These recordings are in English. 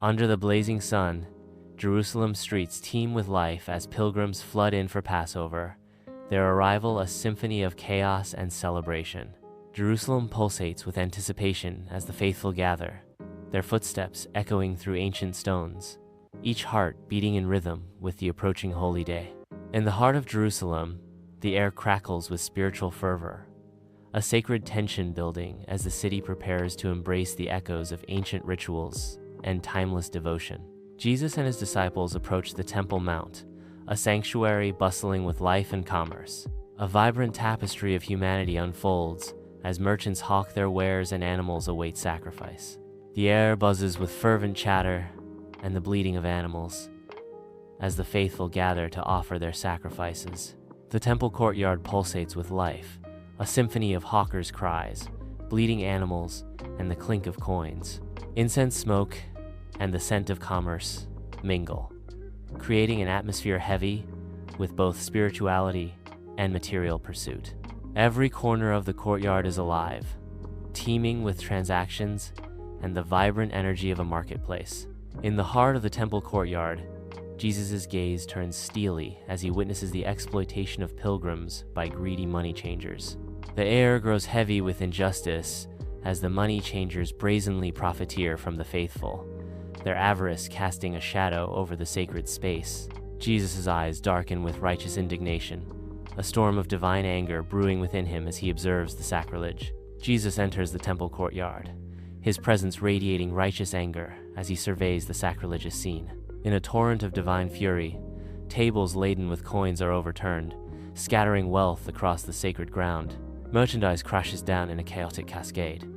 Under the blazing sun, Jerusalem's streets teem with life as pilgrims flood in for Passover, their arrival a symphony of chaos and celebration. Jerusalem pulsates with anticipation as the faithful gather, their footsteps echoing through ancient stones, each heart beating in rhythm with the approaching holy day. In the heart of Jerusalem, the air crackles with spiritual fervor, a sacred tension building as the city prepares to embrace the echoes of ancient rituals and timeless devotion. Jesus and his disciples approach the Temple Mount, a sanctuary bustling with life and commerce. A vibrant tapestry of humanity unfolds as merchants hawk their wares and animals await sacrifice. The air buzzes with fervent chatter and the bleating of animals as the faithful gather to offer their sacrifices. The temple courtyard pulsates with life, a symphony of hawkers' cries, bleating animals, and the clink of coins. Incense smoke and the scent of commerce mingle, creating an atmosphere heavy with both spirituality and material pursuit. Every corner of the courtyard is alive, teeming with transactions and the vibrant energy of a marketplace. In the heart of the temple courtyard, Jesus' gaze turns steely as he witnesses the exploitation of pilgrims by greedy money changers. The air grows heavy with injustice as the money changers brazenly profiteer from the faithful, their avarice casting a shadow over the sacred space. Jesus' eyes darken with righteous indignation, a storm of divine anger brewing within him as he observes the sacrilege. Jesus enters the temple courtyard, his presence radiating righteous anger as he surveys the sacrilegious scene. In a torrent of divine fury, tables laden with coins are overturned, scattering wealth across the sacred ground. Merchandise crashes down in a chaotic cascade,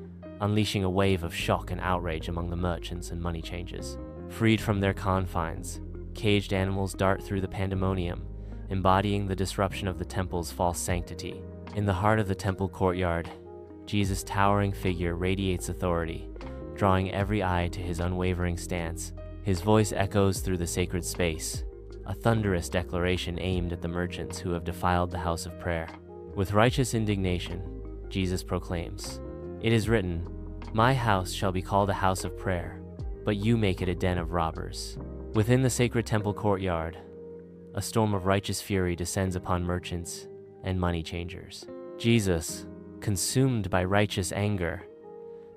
unleashing a wave of shock and outrage among the merchants and money changers. Freed from their confines, caged animals dart through the pandemonium, embodying the disruption of the temple's false sanctity. In the heart of the temple courtyard, Jesus' towering figure radiates authority, drawing every eye to his unwavering stance. His voice echoes through the sacred space, a thunderous declaration aimed at the merchants who have defiled the house of prayer. With righteous indignation, Jesus proclaims, "It is written, 'My house shall be called a house of prayer,' but you make it a den of robbers." Within the sacred temple courtyard, a storm of righteous fury descends upon merchants and money changers. Jesus, consumed by righteous anger,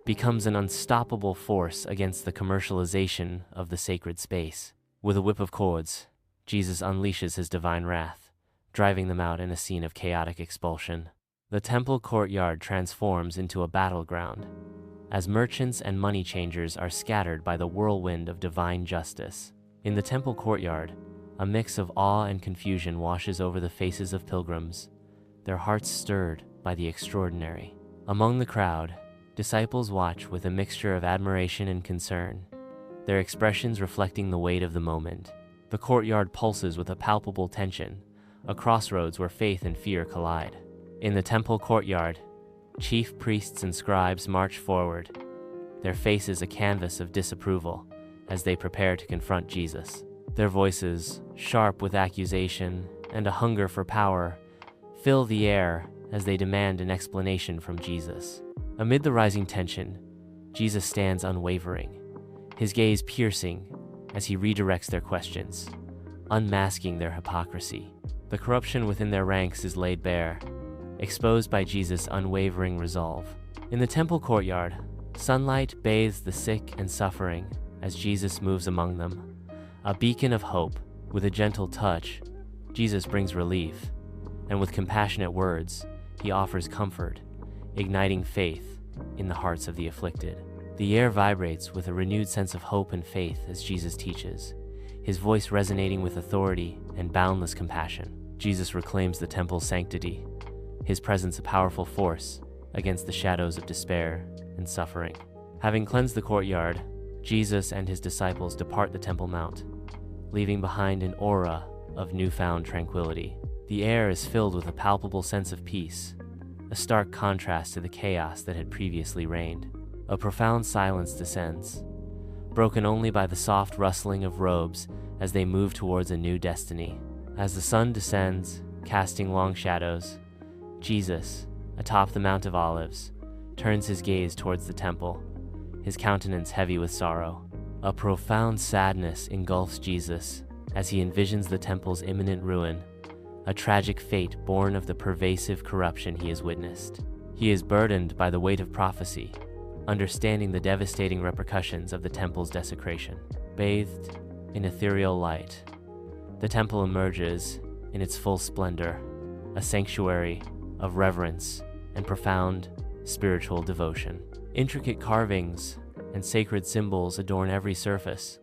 becomes an unstoppable force against the commercialization of the sacred space. With a whip of cords, Jesus unleashes his divine wrath, driving them out in a scene of chaotic expulsion. The temple courtyard transforms into a battleground, as merchants and money changers are scattered by the whirlwind of divine justice. In the temple courtyard, a mix of awe and confusion washes over the faces of pilgrims, their hearts stirred by the extraordinary. Among the crowd, disciples watch with a mixture of admiration and concern, their expressions reflecting the weight of the moment. The courtyard pulses with a palpable tension, a crossroads where faith and fear collide. In the temple courtyard, chief priests and scribes march forward, their faces a canvas of disapproval as they prepare to confront Jesus. Their voices, sharp with accusation and a hunger for power, fill the air as they demand an explanation from Jesus. Amid the rising tension, Jesus stands unwavering, his gaze piercing as he redirects their questions, unmasking their hypocrisy. The corruption within their ranks is laid bare, exposed by Jesus' unwavering resolve. In the temple courtyard, sunlight bathes the sick and suffering as Jesus moves among them. A beacon of hope, with a gentle touch, Jesus brings relief, and with compassionate words, he offers comfort, igniting faith in the hearts of the afflicted. The air vibrates with a renewed sense of hope and faith as Jesus teaches, his voice resonating with authority and boundless compassion. Jesus reclaims the temple's sanctity, his presence a powerful force against the shadows of despair and suffering. Having cleansed the courtyard, Jesus and his disciples depart the Temple Mount, leaving behind an aura of newfound tranquility. The air is filled with a palpable sense of peace, a stark contrast to the chaos that had previously reigned. A profound silence descends, broken only by the soft rustling of robes as they move towards a new destiny. As the sun descends, casting long shadows, Jesus, atop the Mount of Olives, turns his gaze towards the temple, his countenance heavy with sorrow. A profound sadness engulfs Jesus as he envisions the temple's imminent ruin, a tragic fate born of the pervasive corruption he has witnessed. He is burdened by the weight of prophecy, understanding the devastating repercussions of the temple's desecration. Bathed in ethereal light, the temple emerges in its full splendor, a sanctuary of reverence and profound spiritual devotion. Intricate carvings and sacred symbols adorn every surface,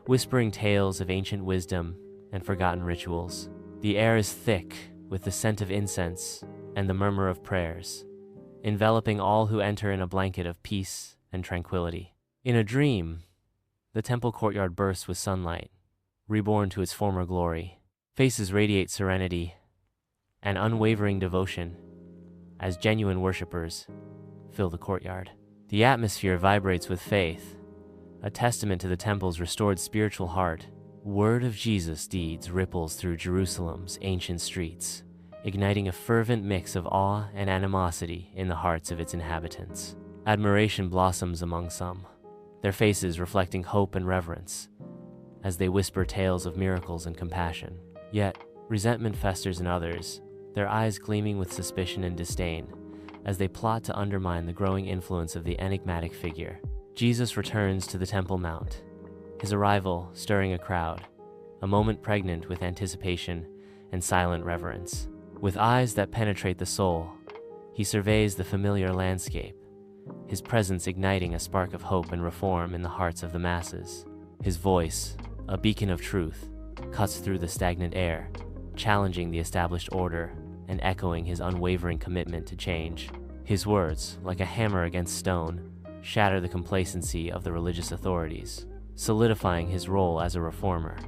whispering tales of ancient wisdom and forgotten rituals. The air is thick with the scent of incense and the murmur of prayers, enveloping all who enter in a blanket of peace and tranquility. In a dream, the temple courtyard bursts with sunlight, reborn to its former glory. Faces radiate serenity and unwavering devotion as genuine worshippers fill the courtyard. The atmosphere vibrates with faith, a testament to the temple's restored spiritual heart. Word of Jesus' deeds ripples through Jerusalem's ancient streets, igniting a fervent mix of awe and animosity in the hearts of its inhabitants. Admiration blossoms among some, their faces reflecting hope and reverence as they whisper tales of miracles and compassion. Yet, resentment festers in others, their eyes gleaming with suspicion and disdain as they plot to undermine the growing influence of the enigmatic figure. Jesus returns to the Temple Mount, his arrival stirring a crowd, a moment pregnant with anticipation and silent reverence. With eyes that penetrate the soul, he surveys the familiar landscape, his presence igniting a spark of hope and reform in the hearts of the masses. His voice, a beacon of truth, cuts through the stagnant air, challenging the established order and echoing his unwavering commitment to change. His words, like a hammer against stone, shatter the complacency of the religious authorities, solidifying his role as a reformer.